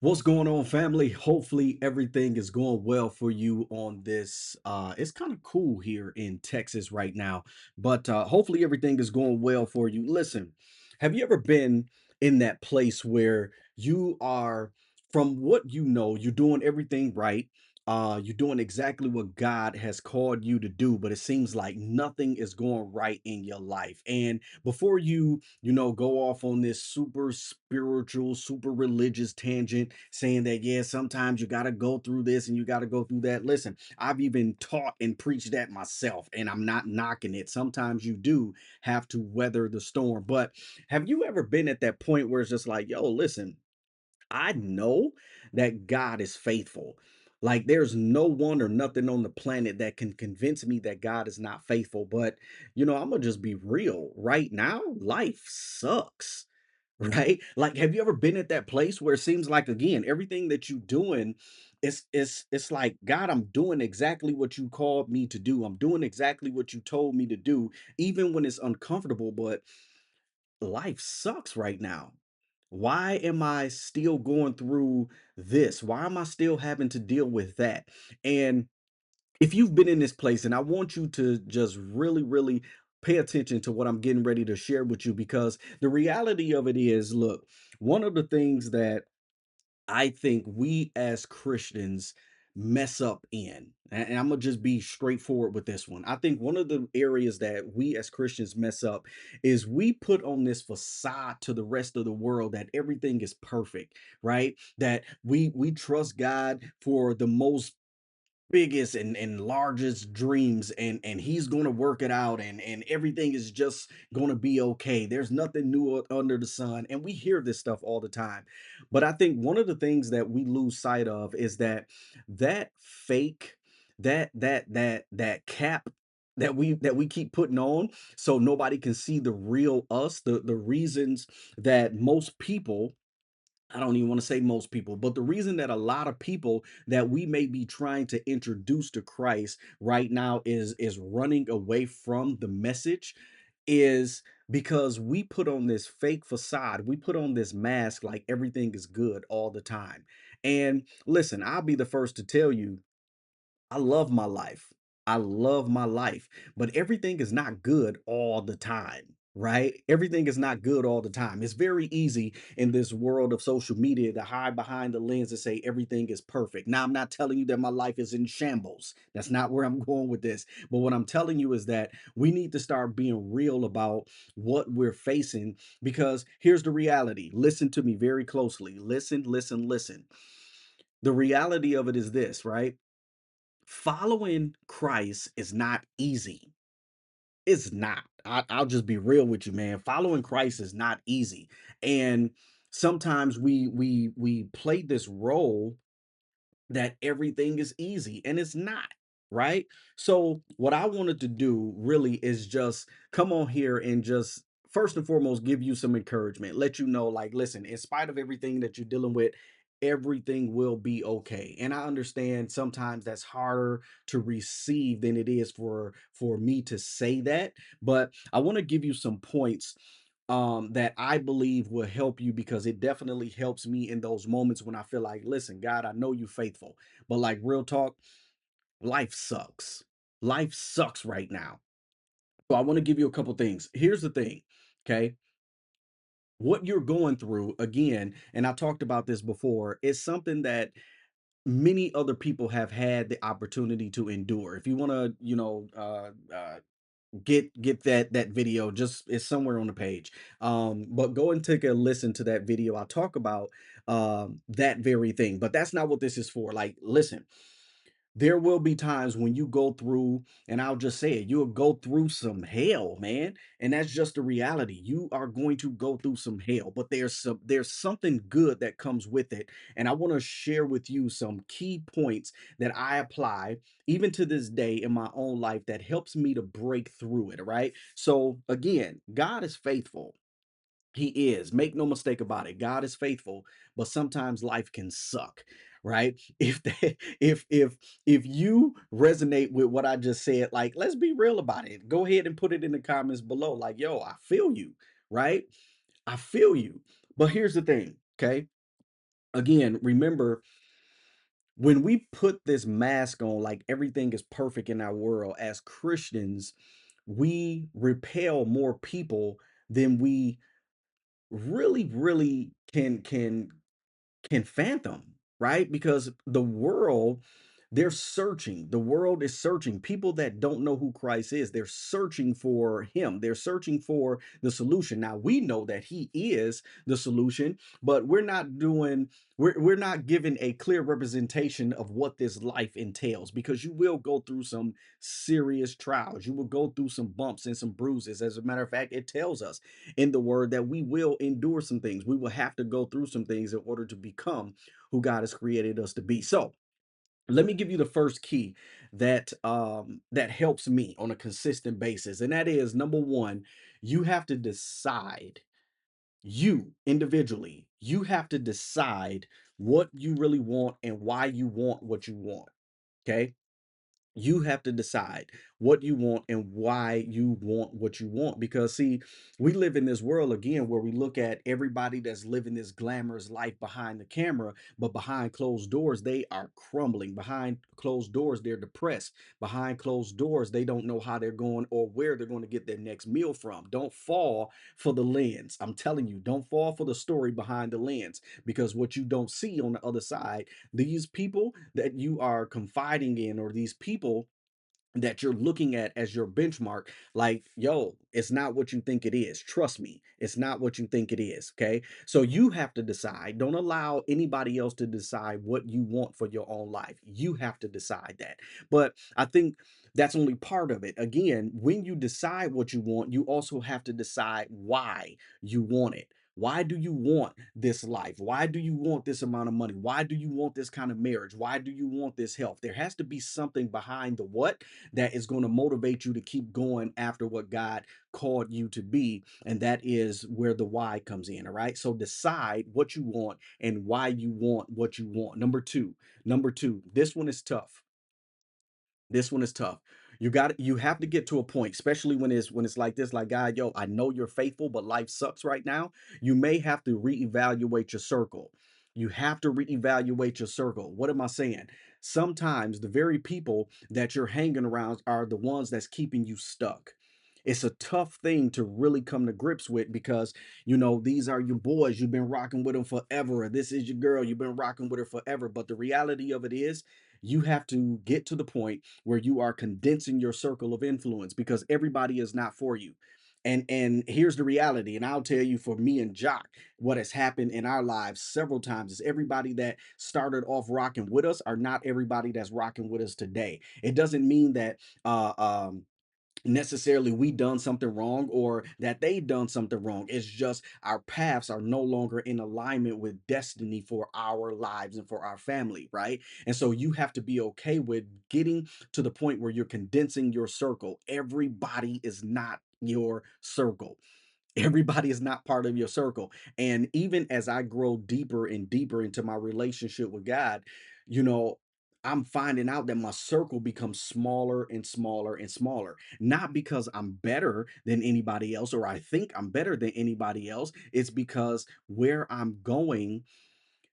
What's going on, family? Hopefully everything is going well for you on this. It's kind of cool here in Texas right now, but hopefully everything is going well for you. Listen, have you ever been in that place where you are, from what you know, you're doing everything right? You're doing exactly what God has called you to do, but it seems like nothing is going right in your life. And before you go off on this super spiritual, super religious tangent saying that, yeah, sometimes you got to go through this and you got to go through that. Listen, I've even taught and preached that myself, and I'm not knocking it. Sometimes you do have to weather the storm. But have you ever been at that point where it's just like, yo, listen, I know that God is faithful. Like there's no one or nothing on the planet that can convince me that God is not faithful. But I'm gonna just be real. Right now, life sucks. Right? Like, have you ever been at that place where it seems like again, everything that you doing it's like, God, I'm doing exactly what you called me to do. I'm doing exactly what you told me to do, even when it's uncomfortable, but life sucks right now. Why am I still going through this? Why am I still having to deal with that? And if you've been in this place, and I want you to just really, really pay attention to what I'm getting ready to share with you, because the reality of it is, look, one of the things that I think we as Christians mess up in, and I'm gonna just be straightforward with this one. I think one of the areas that we as Christians mess up is we put on this facade to the rest of the world that everything is perfect, right? That we trust God for the most biggest and largest dreams, and he's going to work it out, and everything is just going to be okay. There's nothing new under the sun, and we hear this stuff all the time. But I think one of the things that we lose sight of is that fake, that cap that we keep putting on so nobody can see the real us, the reasons that most people, I don't even want to say most people, but the reason that a lot of people that we may be trying to introduce to Christ right now is running away from the message is because we put on this fake facade. We put on this mask like everything is good all the time. And listen, I'll be the first to tell you I love my life. I love my life, but everything is not good all the time, right? Everything is not good all the time. It's very easy in this world of social media to hide behind the lens and say everything is perfect. Now, I'm not telling you that my life is in shambles. That's not where I'm going with this. But what I'm telling you is that we need to start being real about what we're facing, because here's the reality. Listen to me very closely. Listen, listen, listen. The reality of it is this, right? Following Christ is not easy. It's not. I'll just be real with you, man. Following Christ is not easy, and sometimes we play this role that everything is easy, and it's not, right? So what I wanted to do really is just come on here and just first and foremost give you some encouragement, let you know, like, listen, in spite of everything that you're dealing with, everything will be okay. And I understand sometimes that's harder to receive than it is for me to say that, but I want to give you some points that I believe will help you, because it definitely helps me in those moments when I feel like, listen, God, I know you faithful, but like real talk, life sucks. Life sucks right now. So I want to give you a couple things. Here's the thing, okay? What you're going through, again, and I talked about this before, is something that many other people have had the opportunity to endure. If you want to, get that video, just it's somewhere on the page, but go and take a listen to that video. I'll talk about that very thing, but that's not what this is for. Like, listen, there will be times when you go through, and I'll just say it, you'll go through some hell, man. And that's just the reality. You are going to go through some hell, but there's something good that comes with it. And I want to share with you some key points that I apply even to this day in my own life that helps me to break through it. Right. So again, God is faithful. He is. Make no mistake about it. God is faithful, but sometimes life can suck, right? If you resonate with what I just said, like, let's be real about it. Go ahead and put it in the comments below. Like, yo, I feel you, right? I feel you. But here's the thing, okay? Again, remember, when we put this mask on, like everything is perfect in our world, as Christians, we repel more people than we really can fathom, right? Because the world, they're searching. The world is searching. People that don't know who Christ is, they're searching for him. They're searching for the solution. Now, we know that he is the solution, but we're not giving a clear representation of what this life entails, because you will go through some serious trials. You will go through some bumps and some bruises. As a matter of fact, it tells us in the word that we will endure some things. We will have to go through some things in order to become who God has created us to be. So, let me give you the first key that helps me on a consistent basis, and that is number 1, you have to decide, you individually, you have to decide what you really want and why you want what you want. Okay? You have to decide what you want and why you want what you want, because see, we live in this world again where we look at everybody that's living this glamorous life behind the camera, but behind closed doors they are crumbling. Behind closed doors they're depressed. Behind closed doors they don't know how they're going or where they're going to get their next meal from. Don't fall for the lens. I'm telling you, don't fall for the story behind the lens, because what you don't see on the other side, these people that you are confiding in, or these people that you're looking at as your benchmark, like, yo, it's not what you think it is. Trust me, it's not what you think it is. Okay. So you have to decide. Don't allow anybody else to decide what you want for your own life. You have to decide that. But I think that's only part of it. Again, when you decide what you want, you also have to decide why you want it. Why do you want this life? Why do you want this amount of money? Why do you want this kind of marriage? Why do you want this health? There has to be something behind the what that is going to motivate you to keep going after what God called you to be. And that is where the why comes in. All right. So decide what you want and why you want what you want. Number two, this one is tough. This one is tough. You have to get to a point, especially when it's like this, like, God, yo, I know you're faithful, but life sucks right now. You may have to reevaluate your circle. You have to reevaluate your circle. What am I saying? Sometimes the very people that you're hanging around are the ones that's keeping you stuck. It's a tough thing to really come to grips with, because these are your boys. You've been rocking with them forever. Or this is your girl. You've been rocking with her forever. But the reality of it is, you have to get to the point where you are condensing your circle of influence, because everybody is not for you. And here's the reality, and I'll tell you, for me and Jock, what has happened in our lives several times is everybody that started off rocking with us are not everybody that's rocking with us today. It doesn't mean that necessarily we done something wrong or that they done something wrong. It's just our paths are no longer in alignment with destiny for our lives and for our family, right? And so you have to be okay with getting to the point where you're condensing your circle. Everybody is not your circle. Everybody is not part of your circle. And even as I grow deeper and deeper into my relationship with God, you know, I'm finding out that my circle becomes smaller and smaller and smaller. Not because I'm better than anybody else or I think I'm better than anybody else. It's because where I'm going,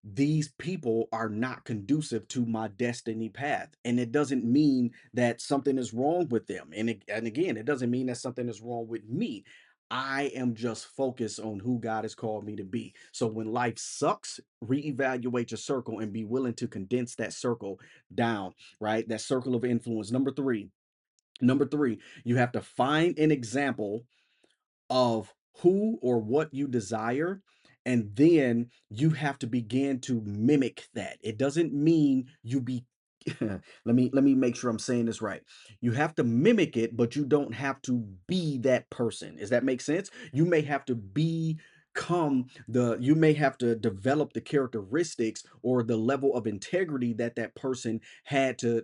these people are not conducive to my destiny path. And it doesn't mean that something is wrong with them. And again, it doesn't mean that something is wrong with me. I am just focused on who God has called me to be. So when life sucks, reevaluate your circle and be willing to condense that circle down, right? That circle of influence. Number three, you have to find an example of who or what you desire, and then you have to begin to mimic that. It doesn't mean you be let me make sure I'm saying this right. You have to mimic it, but you don't have to be that person. Does that make sense? You may have to you may have to develop the characteristics or the level of integrity that that person had to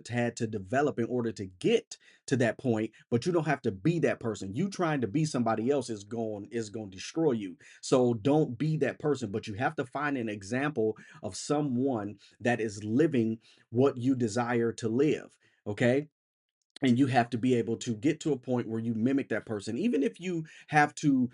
develop in order to get to that point, but you don't have to be that person. You trying to be somebody else is going to destroy you. So don't be that person, but you have to find an example of someone that is living what you desire to live. Okay? And you have to be able to get to a point where you mimic that person, even if you have to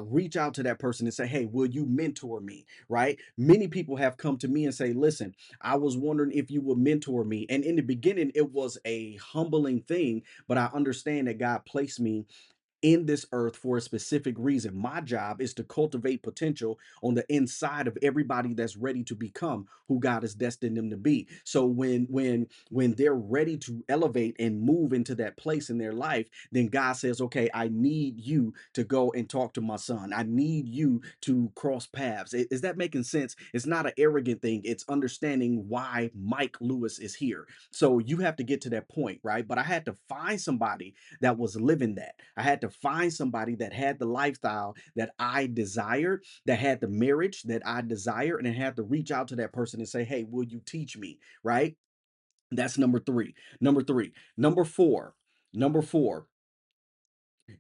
reach out to that person and say, hey, will you mentor me? Right, many people have come to me and say, listen, I was wondering if you would mentor me. And in the beginning it was a humbling thing, but I understand that God placed me in this earth for a specific reason. My job is to cultivate potential on the inside of everybody that's ready to become who God has destined them to be. So when they're ready to elevate and move into that place in their life, then God says, "Okay, I need you to go and talk to my son. I need you to cross paths." Is that making sense? It's not an arrogant thing. It's understanding why Mike Lewis is here. So you have to get to that point, right? But I had to find somebody that was living that. I had to find somebody that had the lifestyle that I desired, that had the marriage that I desire, and I had to reach out to that person and say, "Hey, will you teach me?" Right? That's number 3. Number 3. Number 4. Number 4.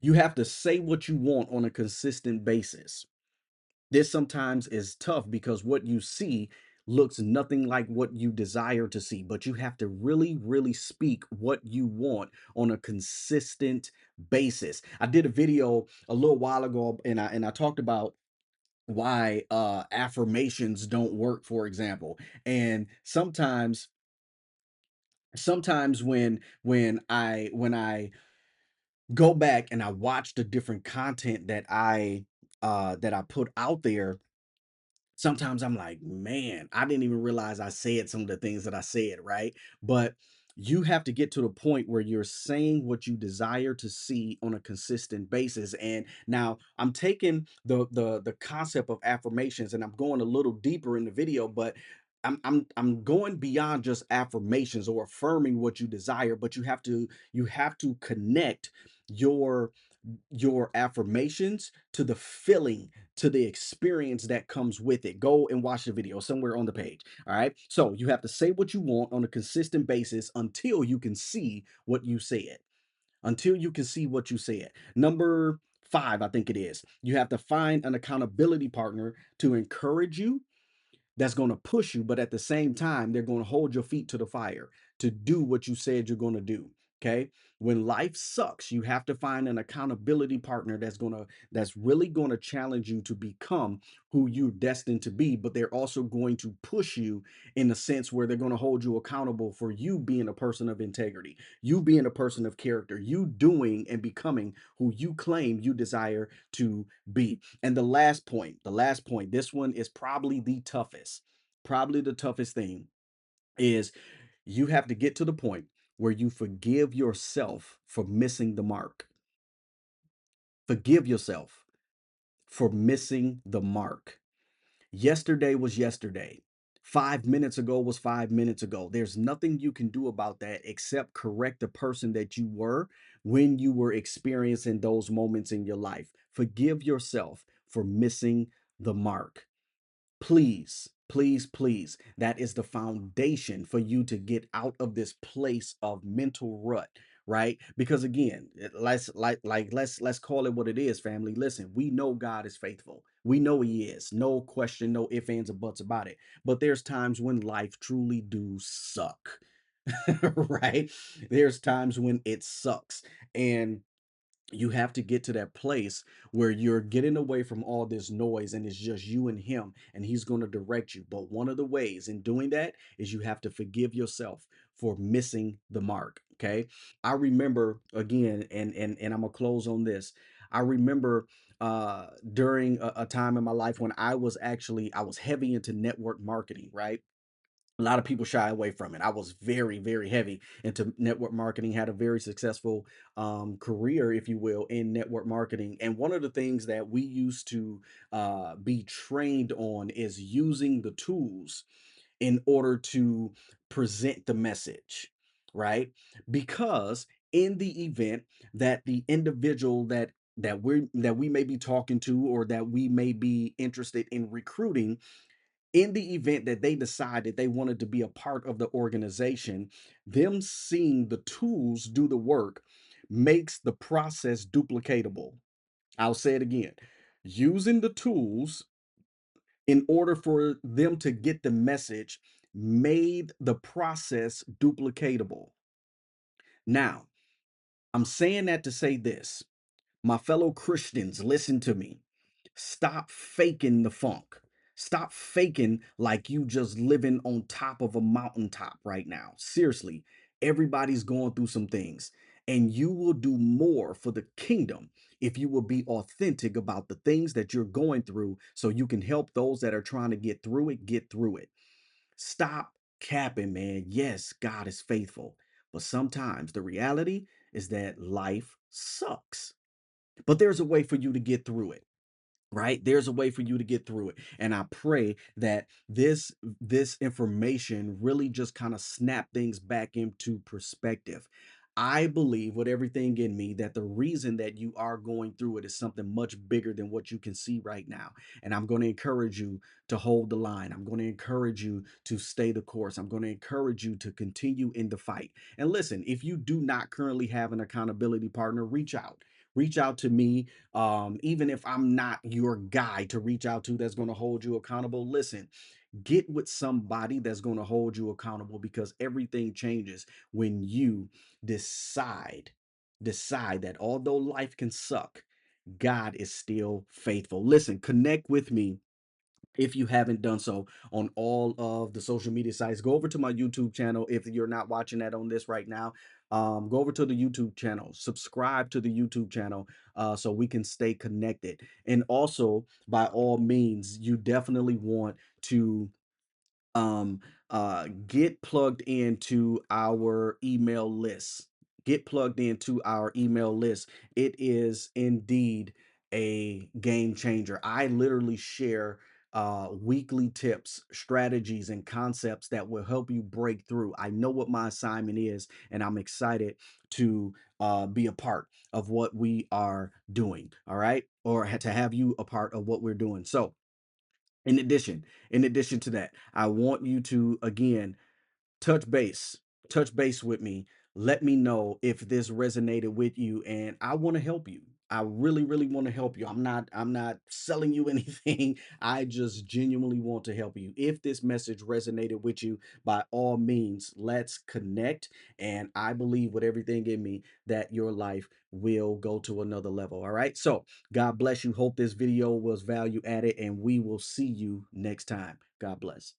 You have to say what you want on a consistent basis. This sometimes is tough because what you see looks nothing like what you desire to see, but you have to really, really speak what you want on a consistent basis. I did a video a little while ago and I talked about why affirmations don't work, for example. And sometimes when I go back and I watch the different content that I put out there, sometimes I'm like, man, I didn't even realize I said some of the things that I said, right? But you have to get to the point where you're saying what you desire to see on a consistent basis. And now I'm taking the concept of affirmations and I'm going a little deeper in the video, but I'm going beyond just affirmations or affirming what you desire, but you have to connect your your affirmations to the feeling, to the experience that comes with it. Go and watch the video somewhere on the page. All right. So you have to say what you want on a consistent basis until you can see what you said. Until you can see what you said. Number 5, I think it is. You have to find an accountability partner to encourage you, that's going to push you, but at the same time, they're going to hold your feet to the fire to do what you said you're going to do. Okay. When life sucks, you have to find an accountability partner that's really going to challenge you to become who you're destined to be, but they're also going to push you in a sense where they're going to hold you accountable for you being a person of integrity, you being a person of character, you doing and becoming who you claim you desire to be. And the last point, this one is probably the toughest. Probably the toughest thing is you have to get to the point where you forgive yourself for missing the mark. Forgive yourself for missing the mark. Yesterday was yesterday. 5 minutes ago was 5 minutes ago. There's nothing you can do about that except correct the person that you were when you were experiencing those moments in your life. Forgive yourself for missing the mark. Please, please, please. That is the foundation for you to get out of this place of mental rut, right? Because again, let's call it what it is, family. Listen, we know God is faithful. We know He is. No question, no ifs, ands, or buts about it. But there's times when life truly do suck. Right? There's times when it sucks. And you have to get to that place where you're getting away from all this noise and it's just you and him and he's going to direct you. But one of the ways in doing that is you have to forgive yourself for missing the mark. Okay. I remember again, and I'm gonna close on this. I remember during a time in my life when I was heavy into network marketing, right? A lot of people shy away from it. I was very, very heavy into network marketing, had a very successful career, if you will, in network marketing. And one of the things that we used to be trained on is using the tools in order to present the message, right? Because in the event that the individual that we may be talking to or that we may be interested in recruiting, in the event that they decided they wanted to be a part of the organization, them seeing the tools do the work makes the process duplicatable. I'll say it again. Using the tools in order for them to get the message made the process duplicatable. Now, I'm saying that to say this. My fellow Christians, listen to me. Stop faking the funk. Stop faking like you just living on top of a mountaintop right now. Seriously, everybody's going through some things, and you will do more for the kingdom if you will be authentic about the things that you're going through so you can help those that are trying to get through it. Stop capping, man. Yes, God is faithful, but sometimes the reality is that life sucks. But there's a way for you to get through it, right? There's a way for you to get through it. And I pray that this information really just kind of snap things back into perspective. I believe with everything in me that the reason that you are going through it is something much bigger than what you can see right now. And I'm going to encourage you to hold the line. I'm going to encourage you to stay the course. I'm going to encourage you to continue in the fight. And listen, if you do not currently have an accountability partner, reach out. Reach out to me, even if I'm not your guy to reach out to that's going to hold you accountable. Listen, get with somebody that's going to hold you accountable because everything changes when you decide decide that although life can suck, God is still faithful. Listen, connect with me if you haven't done so on all of the social media sites. Go over to my YouTube channel if you're not watching that on this right now. Go over to the YouTube channel, subscribe to the YouTube channel so we can stay connected. And also, by all means, you definitely want to um get plugged into our email list. Get plugged into our email list. It is indeed a game changer. I literally share weekly tips, strategies, and concepts that will help you break through. I know what my assignment is, and I'm excited to be a part of what we are doing. All right, or to have you a part of what we're doing. So in addition to that, I want you to again touch base touch base with me. Let me know if this resonated with you, and I want to help you. I really want to help you. I'm not selling you anything. I just genuinely want to help you. If this message resonated with you, by all means, let's connect, and I believe with everything in me that your life will go to another level. All right, so God bless you. Hope this video was value added, and we will see you next time. God bless.